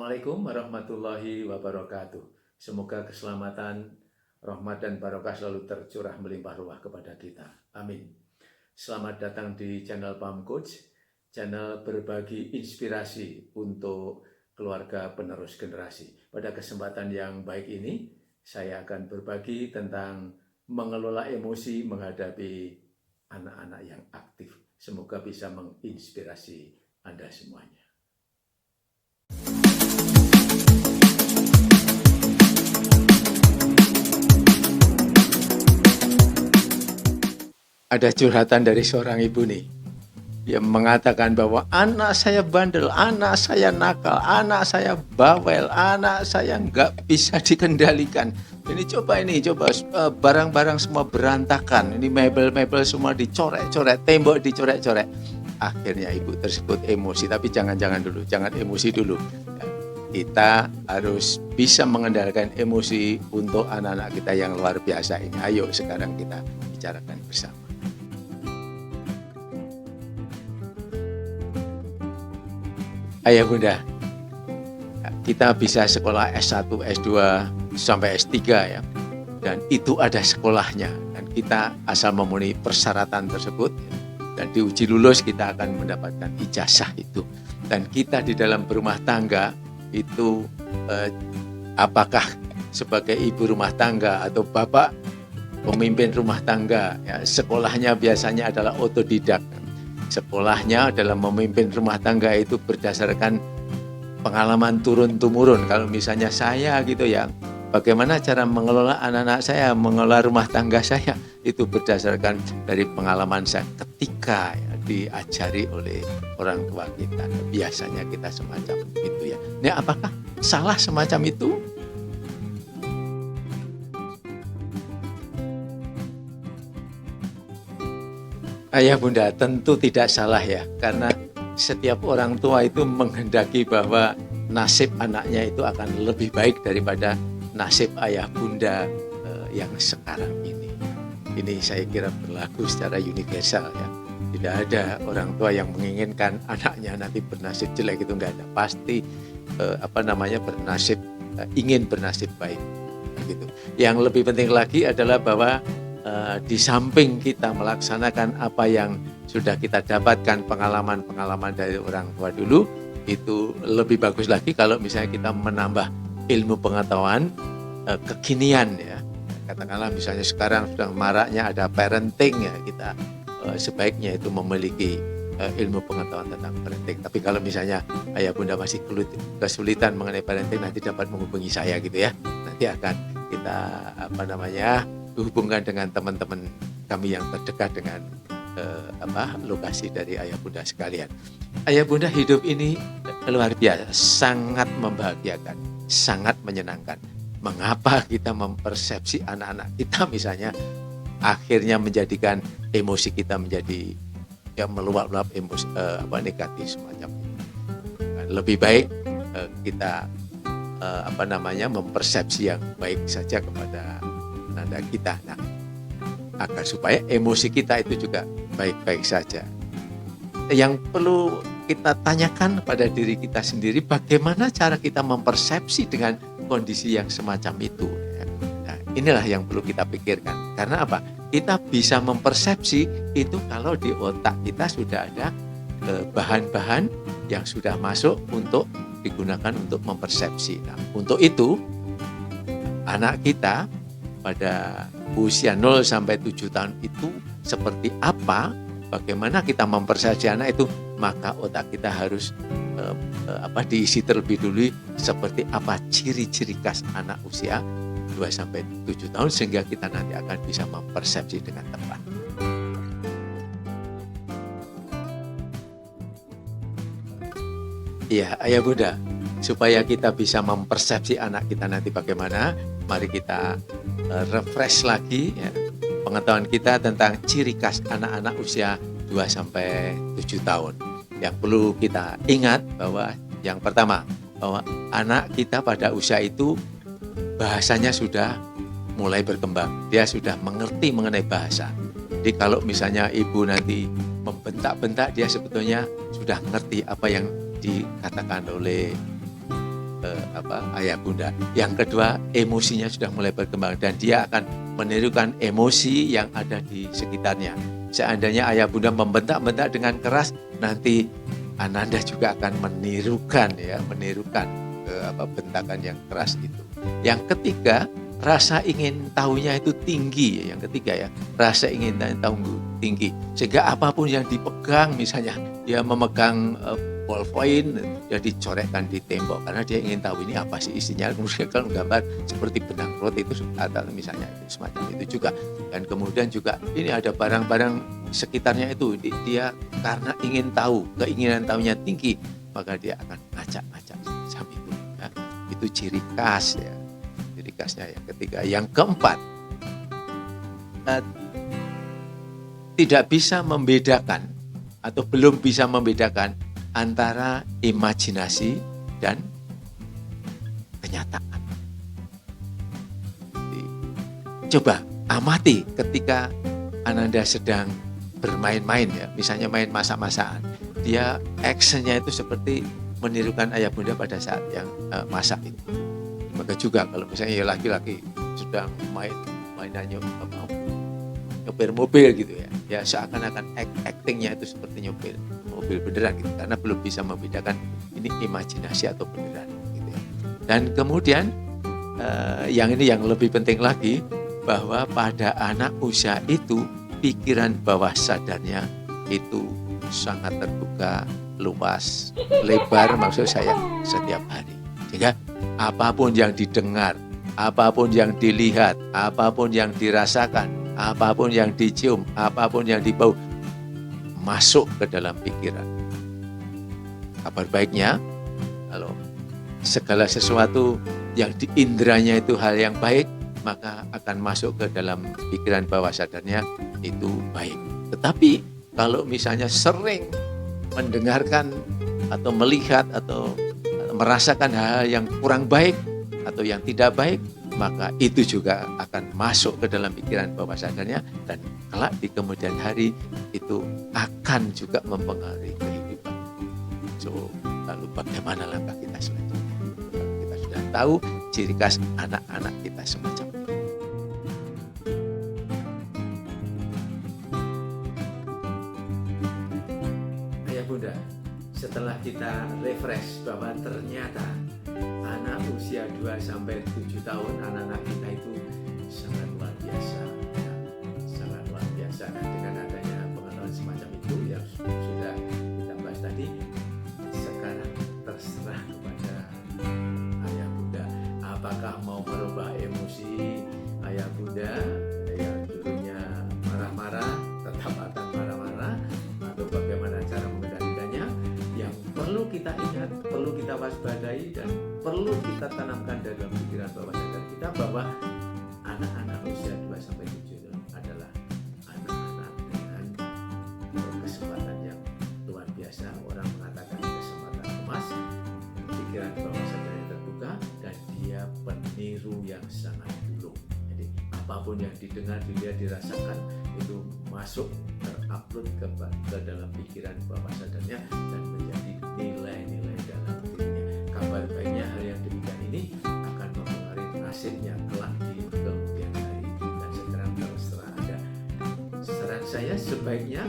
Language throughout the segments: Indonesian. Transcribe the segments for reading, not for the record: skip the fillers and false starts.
Assalamualaikum warahmatullahi wabarakatuh. Semoga keselamatan, rahmat dan barokah selalu tercurah melimpah ruah kepada kita. Amin. Selamat datang di channel Palm Coach, channel berbagi inspirasi untuk keluarga penerus generasi. Pada kesempatan yang baik ini, saya akan berbagi tentang mengelola emosi menghadapi anak-anak yang aktif. Semoga bisa menginspirasi Anda semuanya. Ada curhatan dari seorang ibu nih. Dia mengatakan bahwa anak saya bandel, anak saya nakal, anak saya bawel, anak saya nggak bisa dikendalikan. Ini coba barang-barang semua berantakan. Ini mebel-mebel semua dicorek-corek, tembok dicorek-corek. Akhirnya ibu tersebut emosi, tapi jangan emosi dulu. Kita harus bisa mengendalikan emosi untuk anak-anak kita yang luar biasa ini. Ayo sekarang kita bicarakan bersama. Ayah bunda, kita bisa sekolah S1, S2, sampai S3 ya. Dan itu ada sekolahnya. Dan kita asal memenuhi persyaratan tersebut. Dan diuji lulus kita akan mendapatkan ijazah itu. Dan kita di dalam berumah tangga itu apakah sebagai ibu rumah tangga atau bapak pemimpin rumah tangga ya, sekolahnya biasanya adalah otodidak. Sekolahnya dalam memimpin rumah tangga itu berdasarkan pengalaman turun-temurun. Kalau misalnya saya gitu ya, bagaimana cara mengelola anak-anak saya, mengelola rumah tangga saya, itu berdasarkan dari pengalaman saya ketika ya, diajari oleh orang tua kita. Biasanya kita semacam itu ya. Ini apakah salah semacam itu? Ayah bunda tentu tidak salah ya, karena setiap orang tua itu menghendaki bahwa nasib anaknya itu akan lebih baik daripada nasib ayah bunda yang sekarang ini. Ini saya kira berlaku secara universal ya. Tidak ada orang tua yang menginginkan anaknya nanti bernasib jelek, itu enggak ada. Pasti ingin bernasib baik. Gitu. Yang lebih penting lagi adalah bahwa di samping kita melaksanakan apa yang sudah kita dapatkan pengalaman-pengalaman dari orang tua dulu, itu lebih bagus lagi kalau misalnya kita menambah ilmu pengetahuan kekinian ya. Katakanlah misalnya sekarang sudah maraknya ada parenting ya, kita sebaiknya itu memiliki ilmu pengetahuan tentang parenting. Tapi kalau misalnya ayah bunda masih kesulitan mengenai parenting, nanti dapat menghubungi saya gitu ya. Nanti akan kita hubungkan dengan teman-teman kami yang terdekat dengan lokasi dari ayah bunda sekalian. Ayah bunda, hidup ini luar biasa, sangat membahagiakan, sangat menyenangkan. Mengapa kita mempersepsi anak-anak kita misalnya akhirnya menjadikan emosi kita menjadi ya meluap-luap emosi negatif semacam itu. Lebih baik kita mempersepsi yang baik saja kepada anak kita, agar supaya emosi kita itu juga baik-baik saja. Yang perlu kita tanyakan pada diri kita sendiri, bagaimana cara kita mempersepsi dengan kondisi yang semacam itu. Nah, inilah yang perlu kita pikirkan. Karena apa? Kita bisa mempersepsi itu kalau di otak kita sudah ada bahan-bahan yang sudah masuk untuk digunakan untuk mempersepsi. Nah, untuk itu anak kita pada usia 0 sampai 7 tahun itu seperti apa, bagaimana kita mempersepsi anak itu, maka otak kita harus diisi terlebih dulu seperti apa ciri-ciri khas anak usia 2 sampai 7 tahun sehingga kita nanti akan bisa mempersepsi dengan tepat. Iya, ayah bunda, supaya kita bisa mempersepsi anak kita nanti bagaimana, mari kita refresh lagi ya, pengetahuan kita tentang ciri khas anak-anak usia 2 sampai 7 tahun. Yang perlu kita ingat bahwa yang pertama, bahwa anak kita pada usia itu bahasanya sudah mulai berkembang. Dia sudah mengerti mengenai bahasa. Jadi kalau misalnya ibu nanti membentak-bentak, dia sebetulnya sudah mengerti apa yang dikatakan oleh ayah bunda. Yang kedua, emosinya sudah mulai berkembang dan dia akan menirukan emosi yang ada di sekitarnya. Seandainya ayah bunda membentak-bentak dengan keras, nanti Ananda juga akan menirukan bentakan yang keras itu. Yang ketiga, rasa ingin tahunya itu tinggi. Yang ketiga ya, rasa ingin tahu tinggi. Sehingga apapun yang dipegang, misalnya dia memegang ballpoint, dia dicoretkan di tembok karena dia ingin tahu ini apa sih isinya. Kemudian kalau gambar seperti benang roti itu atau misalnya itu semacam itu juga. Dan kemudian juga ini ada barang-barang sekitarnya itu, dia karena ingin tahu, keinginan tahunya tinggi, maka dia akan ngacak-ngacak semacam itu. Ya. Itu ciri khas ya. Ciri khasnya yang ketiga. Yang keempat, tidak bisa membedakan atau belum bisa membedakan antara imajinasi dan kenyataan. Coba amati ketika Ananda sedang bermain-main ya, misalnya main masak-masakan, dia actionnya itu seperti menirukan ayah bunda pada saat yang masak itu. Maka juga kalau misalnya laki-laki sedang mainan nyopir mobil gitu ya seakan-akan actingnya itu seperti nyopir mobil beneran gitu, karena belum bisa membedakan ini imajinasi atau beneran gitu ya. Dan kemudian yang lebih penting lagi, bahwa pada anak usia itu pikiran bawah sadarnya itu sangat terbuka, luas, lebar maksud saya setiap hari. Sehingga apapun yang didengar, apapun yang dilihat, apapun yang dirasakan, apapun yang dicium, apapun yang dibau, masuk ke dalam pikiran. Kabar baiknya, kalau segala sesuatu yang di indranya itu hal yang baik, maka akan masuk ke dalam pikiran bawah sadarnya itu baik. Tetapi kalau misalnya sering mendengarkan atau melihat atau merasakan hal yang kurang baik atau yang tidak baik, maka itu juga akan masuk ke dalam pikiran bawah sadarnya dan kelak di kemudian hari itu akan juga mempengaruhi kehidupan. So, lalu bagaimana langkah kita selanjutnya? Kita sudah tahu ciri khas anak-anak kita semacam itu. Ayah bunda, setelah kita refresh bahwa ternyata anak usia 2-7 tahun, anak-anak kita itu sangat luar biasa. Ya, sangat luar biasa. Nah, dengan adanya pengetahuan semacam itu yang sudah kita bahas tadi, sekarang terserah kepada ayah bunda. Apakah mau merubah emosi ayah bunda yang dulunya marah-marah, tetap akan marah-marah, atau bagaimana cara mengendalikannya? Yang perlu kita ingat, perlu kita waspadai, dan perlu kita tanamkan dalam pikiran bawah sadar kita bahwa anak-anak usia 2-7 adalah anak-anak dengan kesempatan yang luar biasa. Orang mengatakan kesempatan emas, pikiran bawah sadarnya terbuka, dan dia peniru yang sangat dulu. Jadi apapun yang didengar, dilihat, dirasakan itu masuk, terupload ke dalam pikiran bawah sadarnya dan menjadi nilai-nilai dalam dirinya. Kabar baiknya hal yang demikian ini akan mempengaruhi nasibnya kelak di kemudian hari. Dan sekarang terserah ada. Saran saya sebaiknya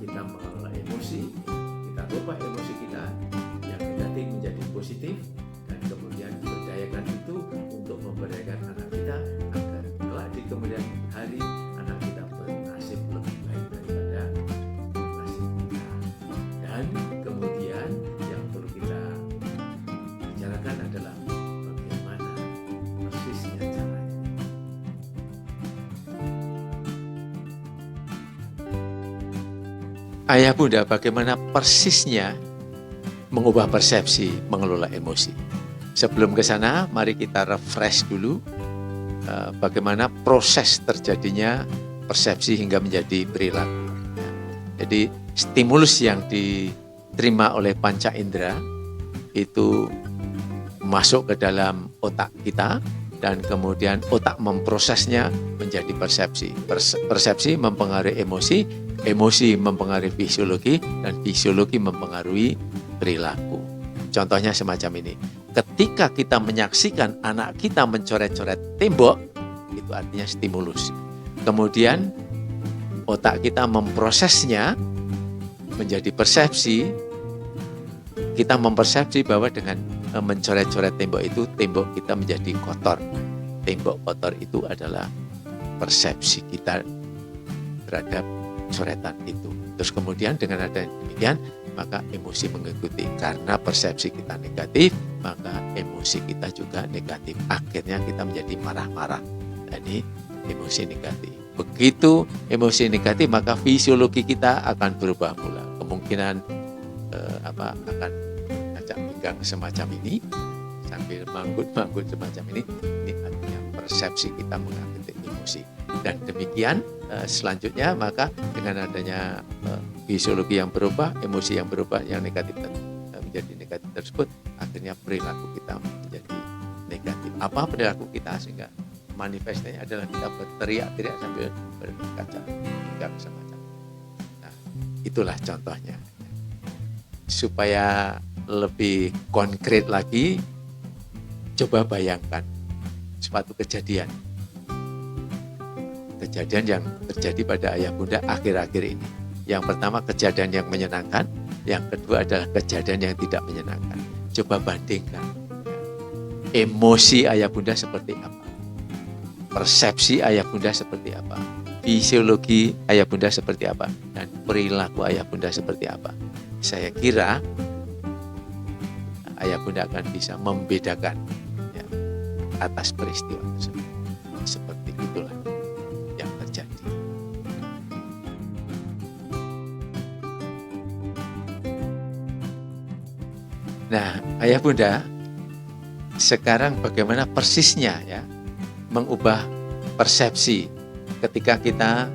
kita mengelola emosi, kita ubah emosi kita yang negatif menjadi positif, dan kemudian berdayakan itu untuk memberdayakan anak kita agar kelak di kemudian hari anak kita bernasib lebih baik daripada nasib kita. Dan kemudian yang perlu kita bicarakan adalah bagaimana persisnya caranya. Ayah bunda, bagaimana persisnya mengubah persepsi, mengelola emosi? Sebelum ke sana, mari kita refresh dulu bagaimana proses terjadinya persepsi hingga menjadi perilaku. Jadi stimulus yang diterima oleh panca indera itu masuk ke dalam otak kita, dan kemudian otak memprosesnya menjadi persepsi. Persepsi mempengaruhi emosi, emosi mempengaruhi fisiologi, dan fisiologi mempengaruhi perilaku. Contohnya semacam ini, ketika kita menyaksikan anak kita mencoret-coret tembok, itu artinya stimulus. Kemudian otak kita memprosesnya menjadi persepsi. Kita mempersepsi bahwa dengan mencoret-coret tembok itu, tembok kita menjadi kotor. Tembok kotor itu adalah persepsi kita terhadap coretan itu. Terus kemudian dengan ada demikian, maka emosi mengikuti. Karena persepsi kita negatif, maka emosi kita juga negatif. Akhirnya kita menjadi marah-marah. Jadi emosi negatif. Begitu emosi negatif, maka fisiologi kita akan berubah pula. Kemungkinan akan ngajak pinggang semacam ini, sambil manggut-manggut semacam ini artinya persepsi kita mengikuti emosi. Dan demikian selanjutnya, maka dengan adanya fisiologi yang berubah, emosi yang berubah, yang negatif menjadi negatif tersebut, akhirnya perilaku kita menjadi negatif. Apa perilaku kita sehingga manifestnya adalah kita berteriak-teriak sambil berkaca pinggang semacam. Nah, itulah contohnya. Supaya lebih konkret lagi, coba bayangkan suatu kejadian yang terjadi pada ayah bunda akhir-akhir ini. Yang pertama kejadian yang menyenangkan, yang kedua adalah kejadian yang tidak menyenangkan. Coba bandingkan, emosi ayah bunda seperti apa, persepsi ayah bunda seperti apa, fisiologi ayah bunda seperti apa, dan perilaku ayah bunda seperti apa. Saya kira ayah bunda akan bisa membedakan ya, atas peristiwa tersebut. Seperti itulah yang terjadi. Nah, ayah bunda, sekarang bagaimana persisnya ya mengubah persepsi ketika kita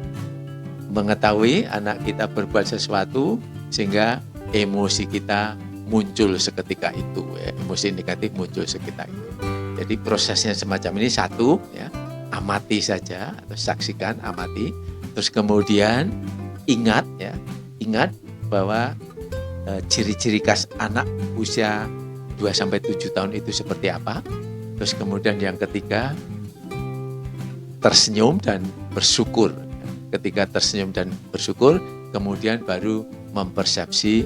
mengetahui anak kita berbuat sesuatu sehingga emosi kita muncul seketika itu, ya. Emosi negatif muncul seketika itu. Jadi prosesnya semacam ini, satu, ya, amati saja atau saksikan, amati. Terus kemudian ingat bahwa ciri-ciri khas anak usia 2-7 tahun itu seperti apa. Terus kemudian yang ketiga, tersenyum dan bersyukur. Ketika tersenyum dan bersyukur, kemudian baru mempersepsi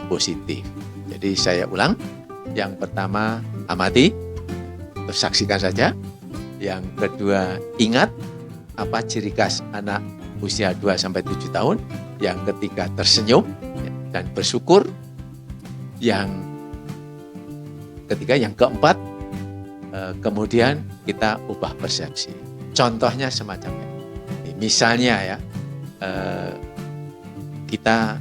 positif. Jadi saya ulang, yang pertama amati, terus saksikan saja. Yang kedua ingat apa ciri khas anak usia 2-7 tahun. Yang ketiga tersenyum dan bersyukur. Yang ketiga, yang keempat, kemudian kita ubah persepsi. Contohnya semacam ini. Misalnya ya, kita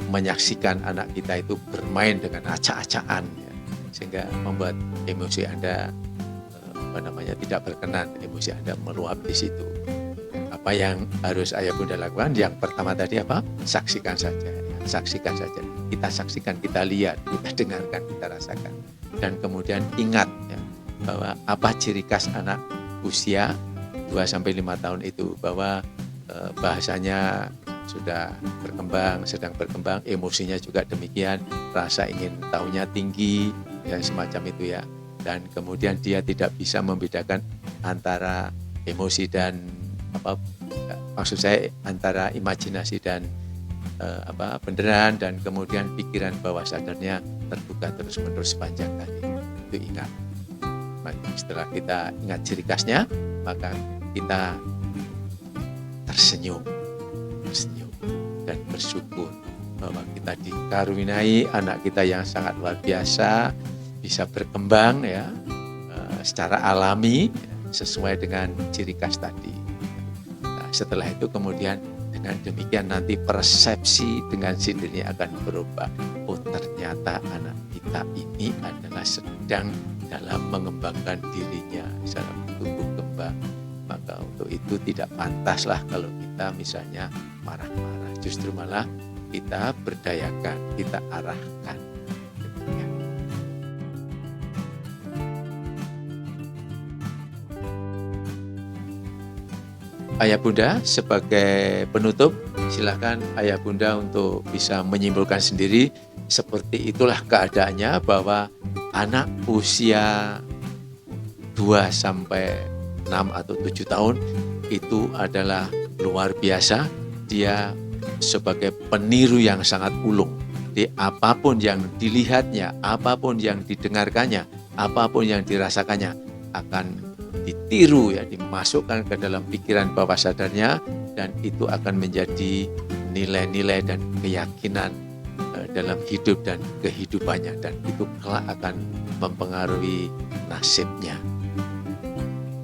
menyaksikan anak kita itu bermain dengan acak-acakan, ya, sehingga membuat emosi Anda tidak berkenan, emosi Anda meluap di situ. Apa yang harus ayah bunda lakukan? Yang pertama tadi apa? Saksikan saja, ya. Saksikan saja. Kita saksikan, kita lihat, kita dengarkan, kita rasakan, dan kemudian ingat ya, bahwa apa ciri khas anak usia 2-5 tahun itu, bahwa bahasanya sudah berkembang, sedang berkembang, emosinya juga demikian, rasa ingin tahunya tinggi, dan semacam itu ya. Dan kemudian dia tidak bisa membedakan antara emosi dan maksud saya antara imajinasi dan beneran, dan kemudian pikiran bawah sadarnya terbuka terus-menerus sepanjang hari. Itu ingat. Setelah kita ingat ciri khasnya, maka kita tersenyum dan bersyukur bahwa kita dikaruniai anak kita yang sangat luar biasa, bisa berkembang ya secara alami sesuai dengan ciri khas tadi. Nah, setelah itu kemudian dengan demikian nanti persepsi dengan sendirinya akan berubah. Oh, ternyata anak kita ini adalah sedang dalam mengembangkan dirinya, dalam tumbuh kembang. Maka untuk itu tidak pantaslah kalau kita misalnya marah-marah. Justru malah kita berdayakan, kita arahkan. Ayah bunda sebagai penutup, silakan ayah bunda untuk bisa menyimpulkan sendiri seperti itulah keadaannya, bahwa anak usia 2 sampai 6 atau 7 tahun itu adalah luar biasa. Dia sebagai peniru yang sangat ulung. Di apapun yang dilihatnya, apapun yang didengarkannya, apapun yang dirasakannya akan ditiru, ya, dimasukkan ke dalam pikiran bawah sadarnya, dan itu akan menjadi nilai-nilai dan keyakinan dalam hidup dan kehidupannya, dan itu kelak akan mempengaruhi nasibnya.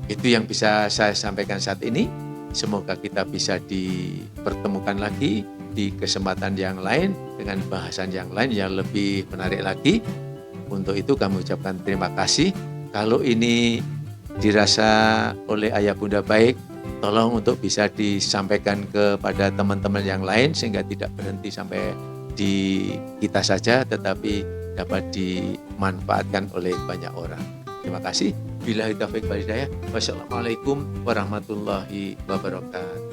Itu yang bisa saya sampaikan saat ini. Semoga kita bisa dipertemukan lagi di kesempatan yang lain dengan bahasan yang lain yang lebih menarik lagi. Untuk itu kami ucapkan terima kasih. Kalau ini dirasa oleh ayah bunda baik, tolong untuk bisa disampaikan kepada teman-teman yang lain sehingga tidak berhenti sampai di kita saja, tetapi dapat dimanfaatkan oleh banyak orang. Terima kasih. Billahi taufiq wal hidayah. Wassalamualaikum warahmatullahi wabarakatuh.